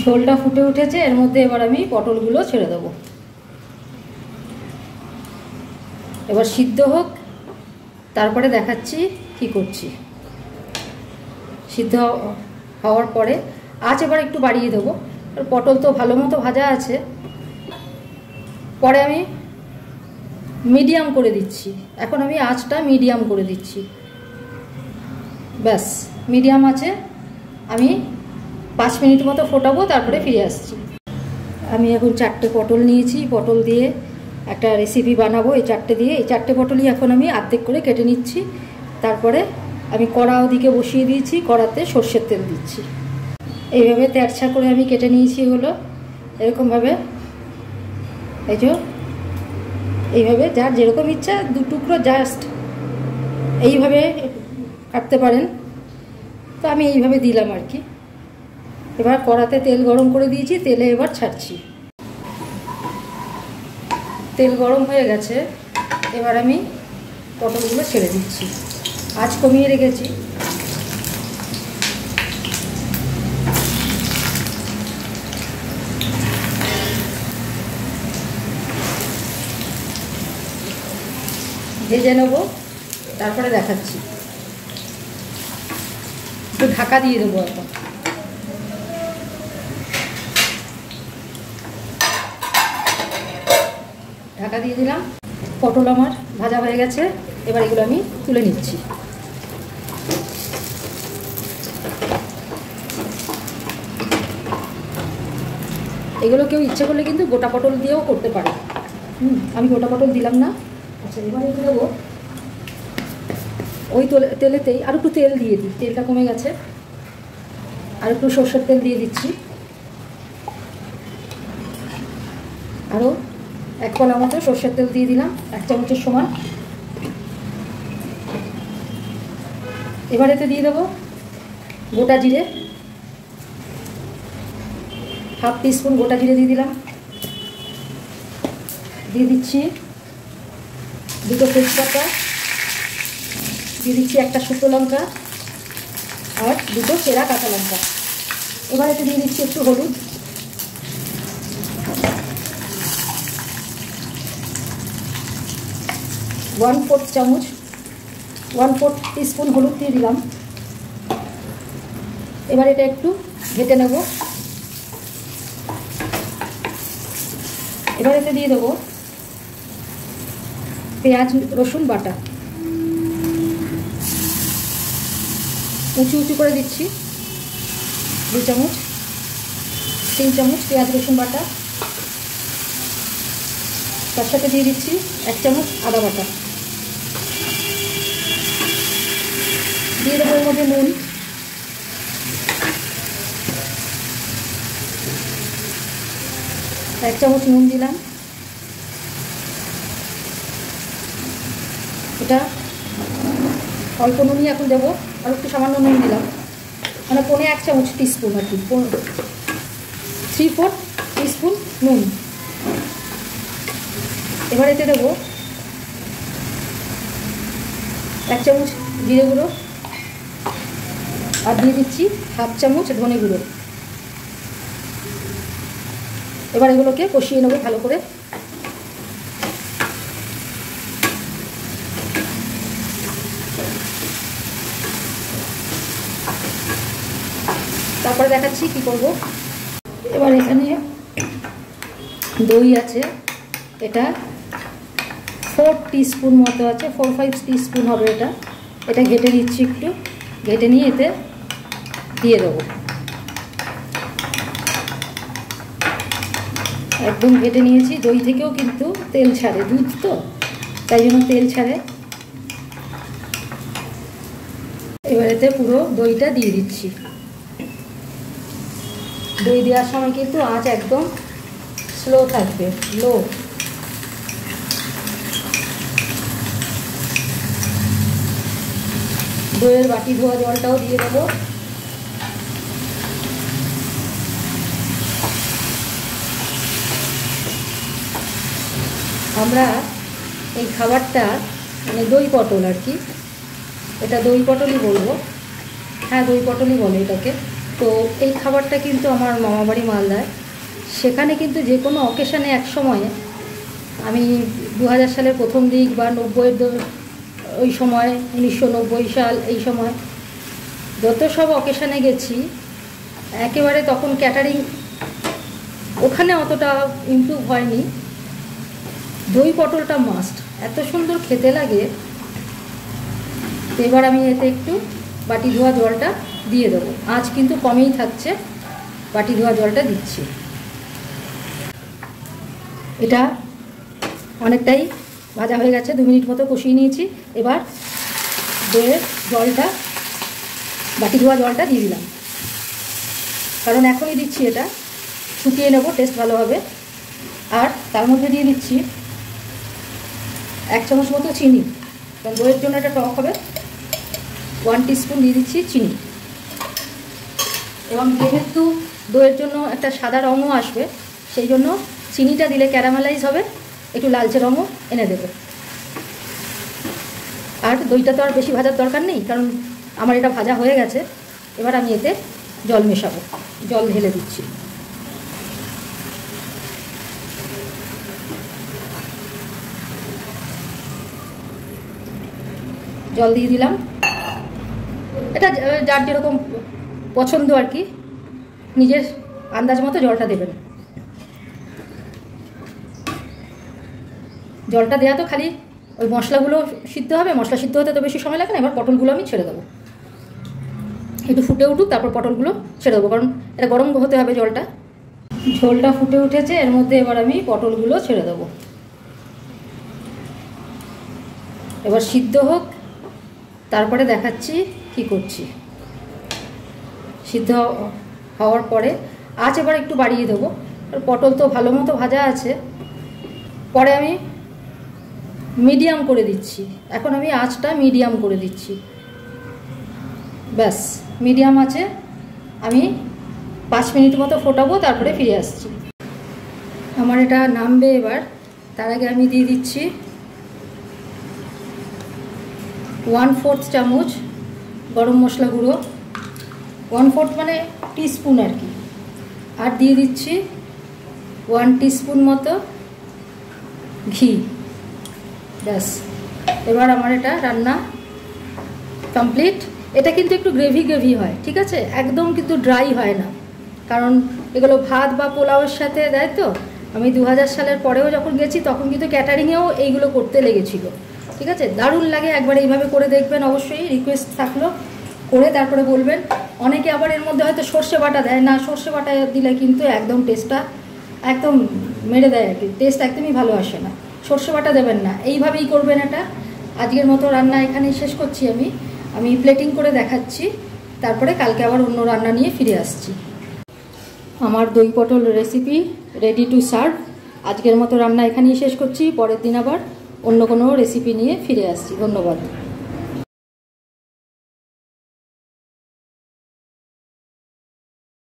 ঝোলটা ফুটে উঠেছে, এর মধ্যে এবার আমি পটলগুলো ছেড়ে দেবো। এবার সিদ্ধ হোক, তারপরে দেখাচ্ছি কি করছি। সিদ্ধ হওয়ার পরে আঁচ এবার একটু বাড়িয়ে দেবো, পটল তো ভালো মতো ভাজা আছে। পরে আমি মিডিয়াম করে দিচ্ছি, এখন আমি আঁচটা মিডিয়াম করে দিচ্ছি। ব্যাস, মিডিয়াম আছে, আমি 5 মিনিট মতো ফোটাবো, তারপরে ফিরে আসছি। আমি এখন 4টে পটল নিয়েছি, পটল দিয়ে একটা রেসিপি বানাবো। এই 4টে দিয়ে, এই 4টে পটলই এখন আমি অর্ধেক করে কেটে নিচ্ছি। তারপরে আমি কড়া ওদিকে বসিয়ে দিয়েছি, কড়াতে সর্ষের তেল দিচ্ছি। এইভাবে তেরছা করে আমি কেটে নিয়েছি, হলো এরকমভাবে। এই যে এইভাবে যার যেরকম ইচ্ছা 2 টুকরো জাস্ট এইভাবে কাটতে পারেন, তো আমি এইভাবে দিলাম আর কি। এবার কড়াতে তেল গরম করে দিয়েছি, তেলে এবার ছাড়ছি। তেল গরম হয়ে গেছে, এবার আমি পটলগুলো ছেড়ে দিচ্ছি। আঁচ কমিয়ে রেখেছি। ভেজে নেবো, তারপরে দেখাচ্ছি। একটু ঢাকা দিয়ে দেবো এখন। ঢাকা দিয়ে দিলাম। পটল আমার ভাজা হয়ে গেছে, এবার এগুলো আমি তুলে নিচ্ছি। এগুলো কেউ ইচ্ছে করলে কিন্তু গোটা পটল দিয়েও করতে পারে। আমি গোটা পটল দিলাম না। আচ্ছা, এবার এগুলো দেবো ওই তেলেতেই। আর একটু তেল দিয়ে দিই, তেলটা কমে গেছে। আর একটু সর্ষের তেল দিয়ে দিচ্ছি। আরও 1 কলা মতো সর্ষের তেল দিয়ে দিলাম, 1 চামচের সমান। এবার এতে দিয়ে দেবো গোটা জিরে, 1/2 টিস্পুন গোটা জিরে দিয়ে দিলাম। দিয়ে দিচ্ছি 2টো তেজপাতা, দিয়ে দিচ্ছি 1টা শুকনো লঙ্কা আর 2টো চেরা কাঁচা লঙ্কা। এবার এতে দিয়ে দিচ্ছি একটু হলুদ, 1/4 চামচ, 1/4 টিস্পুন হলুদ দিয়ে দিলাম। এবার এটা একটু ঘেটে নেব। এবার এতে দিয়ে দেবো পেঁয়াজ রসুন বাটা, উঁচু উঁচু করে দিচ্ছি। 2 চামচ, 3 চামচ পেঁয়াজ রসুন বাটা। তার সাথে দিয়ে দিচ্ছি 1 চামচ আদা বাটা। দিয়ে দেবো এর মধ্যে নুন, 1 চামচ নুন দিলাম। এটা অল্প নুনই এখন দেবো, আর একটু সামান্য নুন দিলাম, মানে 1 চামচ টিস্পুন আর কি, 3/4 টিস্পুন নুন। এবার এতে দেবো 1 চামচ জিরে গুঁড়ো, আর দিয়ে দিচ্ছি 1/2 চামচ ধনে গুঁড়ো। এবার এগুলোকে কষিয়ে নেবো ভালো করে। তারপরে দেখাচ্ছি কি করব। এবার এখানে দই আছে, এটা 4 টিস্পুন মতো আছে, 4-5 টিস্পুন হবে এটা। এটা ঘেটে নিচ্ছি, একটু ঘেটে নিয়ে এতে দিয়ে দেবো। একদম ঘেটে নিয়েছি। দই থেকেও কিন্তু তেল ছাড়ে, দুধ তো, তাই জন্য তেল ছাড়ে। এবার এতে পুরো দইটা দিয়ে দিচ্ছি। দই দেওয়ার সময় কিন্তু আঁচ একদম স্লো থাকবে, লো। দইয়ের বাটি ধোয়া জলটাও দিয়ে দেবো। আমরা এই খাবারটা মানে দই পটল আর কি, এটা দই পটলই বলবো। হ্যাঁ, দই পটলই বলে এটাকে। তো এই খাবারটা কিন্তু আমার মামাবাড়ি মালদায়, সেখানে কিন্তু যে কোনো অকেশানে এক সময়ে আমি 2000 সালের প্রথম দিক বা 90-এর ওই সময় 1990 সাল এই সময় যত সব অকেশানে গেছি একেবারে তখন ক্যাটারিং ওখানে অতটা ইমপ্রুভ হয়নি। দই পটলটা মাস্ট, এত সুন্দর খেতে লাগে। তো এবার আমি এতে একটু বাটি ধোয়া জলটা দিয়ে দেবো, আঁচ কিন্তু কমেই থাকছে, বাটি ধোয়া জলটা দিচ্ছি। এটা অনেকটাই ভাজা হয়ে গেছে, 2 মিনিট মতো কষিয়ে নিয়েছি। এবার দইয়ের জলটা, বাটি ধোয়া জলটা দিয়ে দিলাম, কারণ এখনই দিচ্ছি, এটা শুকিয়ে নেব, টেস্ট ভালো হবে। আর তার মধ্যে দিয়ে দিচ্ছি 1 চামচ মতো চিনি, কারণ দইয়ের জন্য এটা টক হবে। 1 টিস্পুন দিয়ে দিচ্ছি চিনি, এবং যেহেতু দইয়ের জন্য একটা সাদা রঙও আসবে, সেই জন্য চিনিটা দিলে ক্যারামেলাইজ হবে, একটু লালচে রঙও এনে দেবে। আর দইটা তো আর বেশি ভাজার দরকার নেই, কারণ আমার এটা ভাজা হয়ে গেছে। এবার আমি এতে জল মেশাবো, জল ঢেলে দিচ্ছি। জল দিয়ে দিলাম, এটা যার যেরকম পছন্দ আর কি, নিজের আন্দাজ মতো জলটা দেবেন। জলটা দেওয়া তো খালি ওই মশলাগুলো সিদ্ধ হবে, মশলা সিদ্ধ হতে তো বেশি সময় লাগে না। এবার পটলগুলো আমি ছেড়ে দেবো, একটু ফুটে উঠুক, তারপর পটলগুলো ছেড়ে দেবো, কারণ এটা গরম হতে হবে জলটা। ঝোলটা ফুটে উঠেছে, এর মধ্যে এবার আমি পটলগুলো ছেড়ে দেবো। এবার সিদ্ধ হোক, তারপরে দেখাচ্ছি কি করছি। সিদ্ধ হওয়ার পরে আঁচ এবার একটু বাড়িয়ে দেবো, পটল তো ভালো মতো ভাজা আছে। পরে আমি মিডিয়াম করে দিচ্ছি, এখন আমি আঁচটা মিডিয়াম করে দিচ্ছি। ব্যাস, মিডিয়াম আছে, আমি 5 মিনিট মতো ফোটাবো, তারপরে ফিরে আসছি। আমার এটা নামবে এবার, তার আগে আমি দিয়ে দিচ্ছি 1/4 চামচ গরম মশলা গুঁড়ো, 1/4 মানে টিস্পুন আর কি। আর দিয়ে দিচ্ছি 1 টিস্পুন মতো ঘি। ব্যাস, এবার আমার এটা রান্না কমপ্লিট। এটা কিন্তু একটু গ্রেভি গ্রেভি হয়, ঠিক আছে, একদম কিন্তু ড্রাই হয় না, কারণ এগুলো ভাত বা পোলাওয়ের সাথে দেয়। তো আমি 2000 সালের পরেও যখন গেছি, তখন কিন্তু ক্যাটারিংয়েও এইগুলো করতে লেগেছিল, ঠিক আছে। দারুণ লাগে, একবার এইভাবে করে দেখবেন, অবশ্যই রিকোয়েস্ট থাকলো, করে তারপরে বলবেন। অনেকে আবার এর মধ্যে হয়তো সর্ষে বাটা দেয় না, সর্ষে বাটা দিলে কিন্তু একদম টেস্টটা একদম মেরে দেয় আর কি, টেস্ট একদমই ভালো আসে না। সর্ষে বাটা দেবেন না, এইভাবেই করবেন এটা। আজকের মতো রান্না এখানেই শেষ করছি। আমি প্লেটিং করে দেখাচ্ছি, তারপরে কালকে আবার অন্য রান্না নিয়ে ফিরে আসছি। আমার দই পটল রেসিপি রেডি টু সার্ভ। আজকের মতো রান্না এখানেই শেষ করছি, পরের দিন আবার অন্য কোনো রেসিপি নিয়ে ফিরে আসছি। ধন্যবাদ।